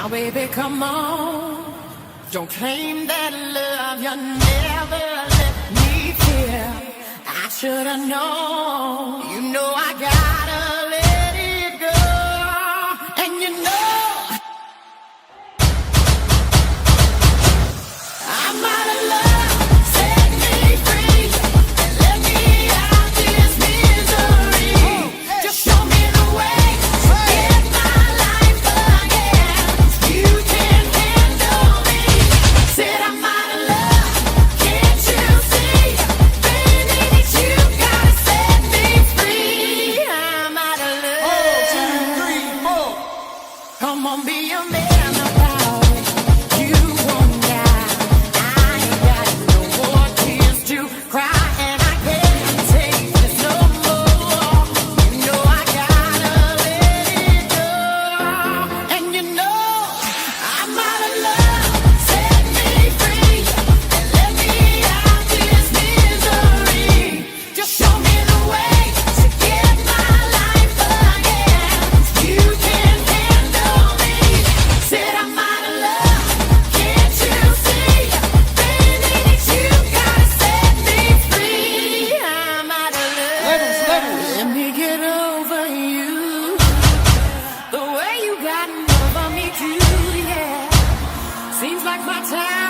Now baby come on, don't claim that love you never let me feel. I should've known, you know I gotta let it go. And you know I'm out of love, set me free and let me out this misery. Just show me the way, get my life again. You can handle me. Said I'm out of love, can't you see? Baby, you gotta set me free. I'm out of love. 1, 2, 3, 4. Come on, be a man about it. You won't die. I ain't got no more tears to cry, and I can't take this no more. You know I gotta let it go. And you know I'm out of love. Set me free and let me out this misery. Just show me the way to get my life again. You can handle me. Said I'm out of love, can't you see? Baby, you gotta set me free. I'm out of love. Let me get over you. The way you got over me too, yeah. Seems like my time